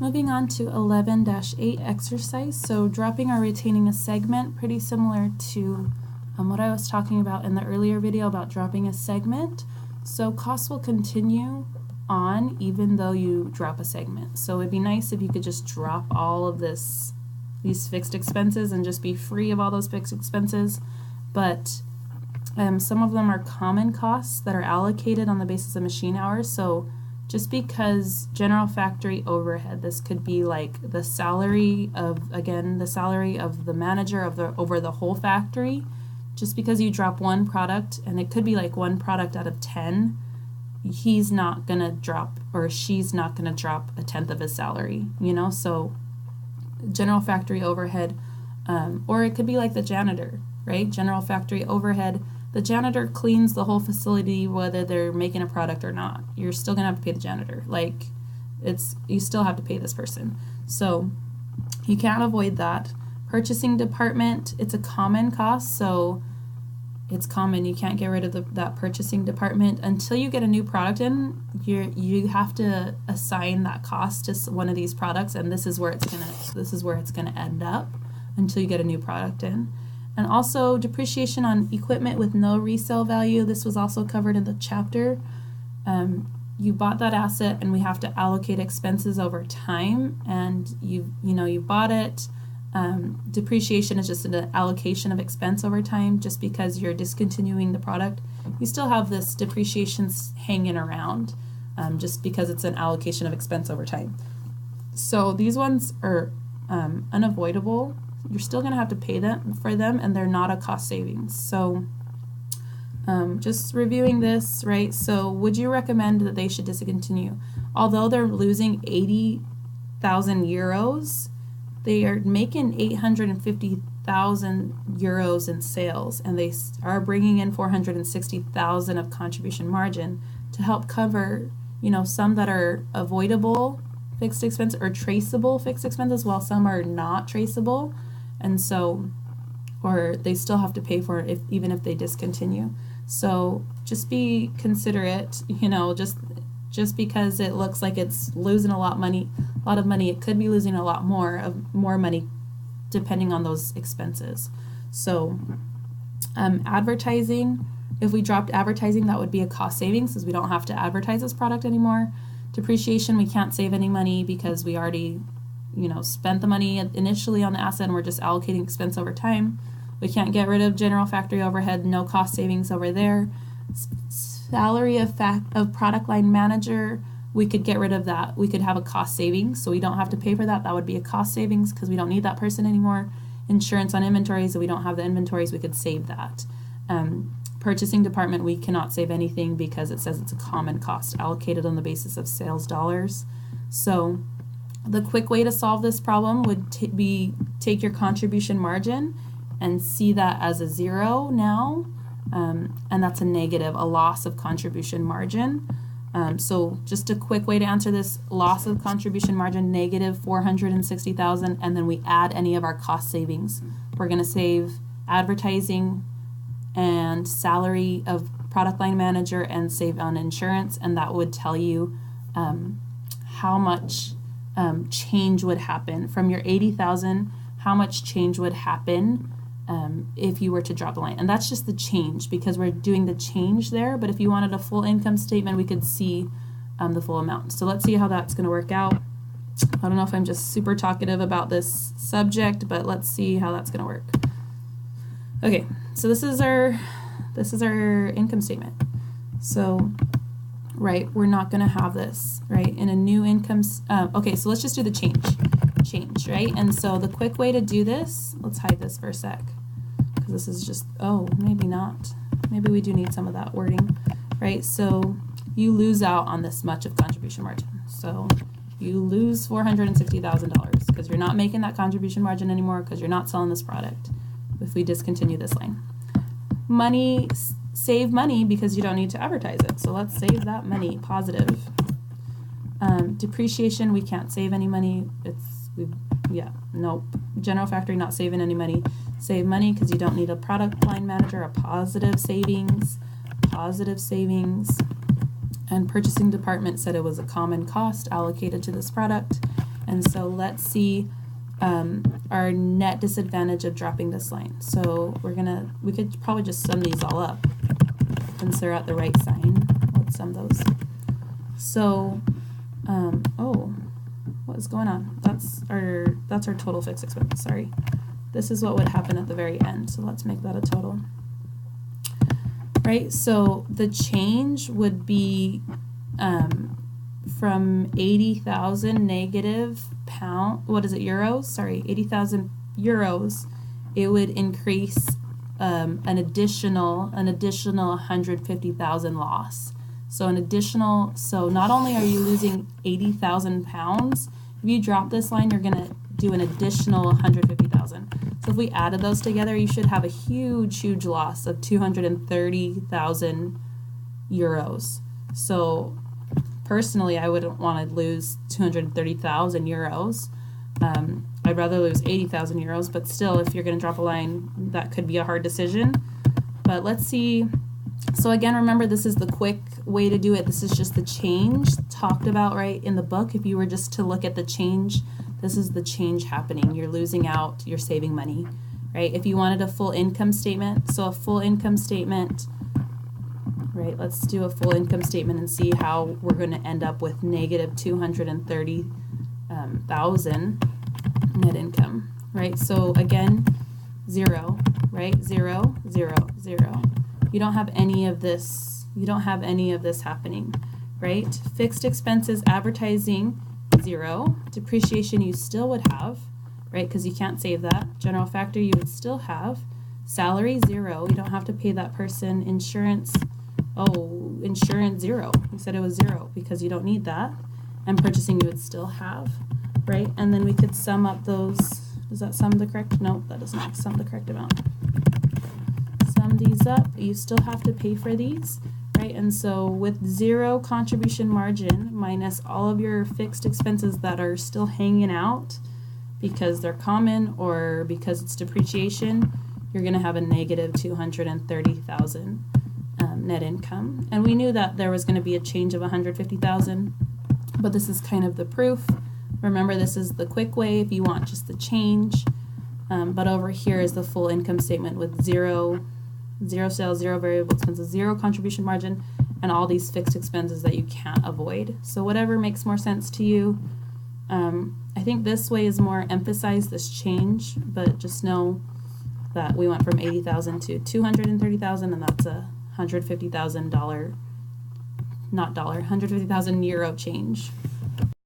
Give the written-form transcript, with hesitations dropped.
Moving on to 11-8 exercise. So dropping or retaining a segment, pretty similar to what I was talking about in the earlier video about dropping a segment. So costs will continue on even though you drop a segment. So it'd be nice if you could just drop all of these fixed expenses and just be free of all those fixed expenses. But some of them are common costs that are allocated on the basis of machine hours. So just because general factory overhead, this could be like the salary of, again, the salary of the manager of over the whole factory. Just because you drop one product, and it could be like one product out of 10, he's not gonna drop, or she's not gonna drop a tenth of his salary, you know? So general factory overhead, or it could be like the janitor, right? General factory overhead, the janitor cleans the whole facility whether they're making a product or not. You're still gonna have to pay the janitor. Like, you still have to pay this person. So you can't avoid that. Purchasing department, it's a common cost, so it's common. You can't get rid of that purchasing department until you get a new product in. You have to assign that cost to one of these products, and this is where it's gonna end up until you get a new product in. And also depreciation on equipment with no resale value. This was also covered in the chapter. You bought that asset, and we have to allocate expenses over time. And you bought it. Depreciation is just an allocation of expense over time. Just because you're discontinuing the product, you still have this depreciation hanging around, just because it's an allocation of expense over time. So these ones are unavoidable. You're still going to have to pay for them, and they're not a cost savings. So just reviewing this, right? So would you recommend that they should discontinue? Although they're losing 80,000 euros, they are making 850,000 euros in sales, and they are bringing in 460,000 of contribution margin to help cover, some that are avoidable fixed expense or traceable fixed expenses, while some are not traceable, and so, or they still have to pay for it even if they discontinue. So just be considerate, just because it looks like it's losing a lot of money, it could be losing a lot more money depending on those expenses. So advertising, if we dropped advertising, that would be a cost savings, because we don't have to advertise this product anymore. Depreciation, we can't save any money because we already spent the money initially on the asset, and we're just allocating expense over time. We can't get rid of general factory overhead, no cost savings over there. Salary of product line manager, we could get rid of that. We could have a cost savings, so we don't have to pay for that. That would be a cost savings because we don't need that person anymore. Insurance on inventories, so we don't have the inventories, we could save that. Purchasing department, we cannot save anything because it says it's a common cost allocated on the basis of sales dollars. So the quick way to solve this problem would be take your contribution margin and see that as a 0 now. And that's a negative, a loss of contribution margin. So just a quick way to answer this, loss of contribution margin, negative 460,000, and then we add any of our cost savings. We're going to save advertising and salary of product line manager and save on insurance, and that would tell you how much change would happen from your 80,000, how much change would happen if you were to drop the line. And that's just the change because we're doing the change there, but if you wanted a full income statement, we could see the full amount. So let's see how that's going to work out. I don't know if I'm just super talkative about this subject, but let's see how that's going to work. Okay, so this is our income statement. So right, we're not going to have this, right, in a new income. Okay, so let's just do the change, right? And so the quick way to do this, let's hide this for a sec, because this is just, maybe not. Maybe we do need some of that wording, right? So you lose out on this much of contribution margin. So you lose $460,000 because you're not making that contribution margin anymore because you're not selling this product if we discontinue this line. Save money because you don't need to advertise it. So let's save that money, positive. Depreciation, we can't save any money. Nope. General factory, not saving any money. Save money because you don't need a product line manager, a positive savings. And purchasing department said it was a common cost allocated to this product. And so let's see our net disadvantage of dropping this line. So we could probably just sum these all up since they're at the right sign. Let's sum those. So, oh, what is going on? That's our total fixed expense, sorry. This is what would happen at the very end, so let's make that a total. Right, so the change would be from 80,000 negative euros, sorry, 80,000 euros, it would increase an additional 150,000 loss. So so not only are you losing 80,000 pounds, if you drop this line, you're going to do an additional 150,000. So if we added those together, you should have a huge loss of 230,000 euros. So personally, I wouldn't want to lose 230,000 euros. I'd rather lose 80,000 euros, but still, if you're going to drop a line, that could be a hard decision. But let's see. So again, remember, this is the quick way to do it. This is just the change talked about right in the book. If you were just to look at the change, this is the change happening. You're losing out, you're saving money, right? If you wanted a full income statement, so a full income statement, right, let's do a full income statement and see how we're going to end up with negative 230,000 net income, right? So again, 0, right? 0, 0, 0. You don't have any of this. You don't have any of this happening, right? Fixed expenses, advertising, 0. Depreciation you still would have, right? Because you can't save that. General factor you would still have. Salary, 0. You don't have to pay that person. Insurance, oh, insurance, 0. You said it was 0 because you don't need that. And purchasing you would still have, right? And then we could sum up those. Does that sum the correct? No, that does not sum the correct amount. Sum these up. You still have to pay for these, right? And so with 0 contribution margin minus all of your fixed expenses that are still hanging out because they're common or because it's depreciation, you're going to have a negative 230,000 net income. And we knew that there was going to be a change of 150,000, but this is kind of the proof. Remember, this is the quick way if you want just the change. But over here is the full income statement with 0 sales, 0 variable expenses, 0 contribution margin, and all these fixed expenses that you can't avoid. So whatever makes more sense to you. I think this way is more emphasize this change, but just know that we went from 80,000 to 230,000, and that's a $150,000, not dollar, 150,000 euro change.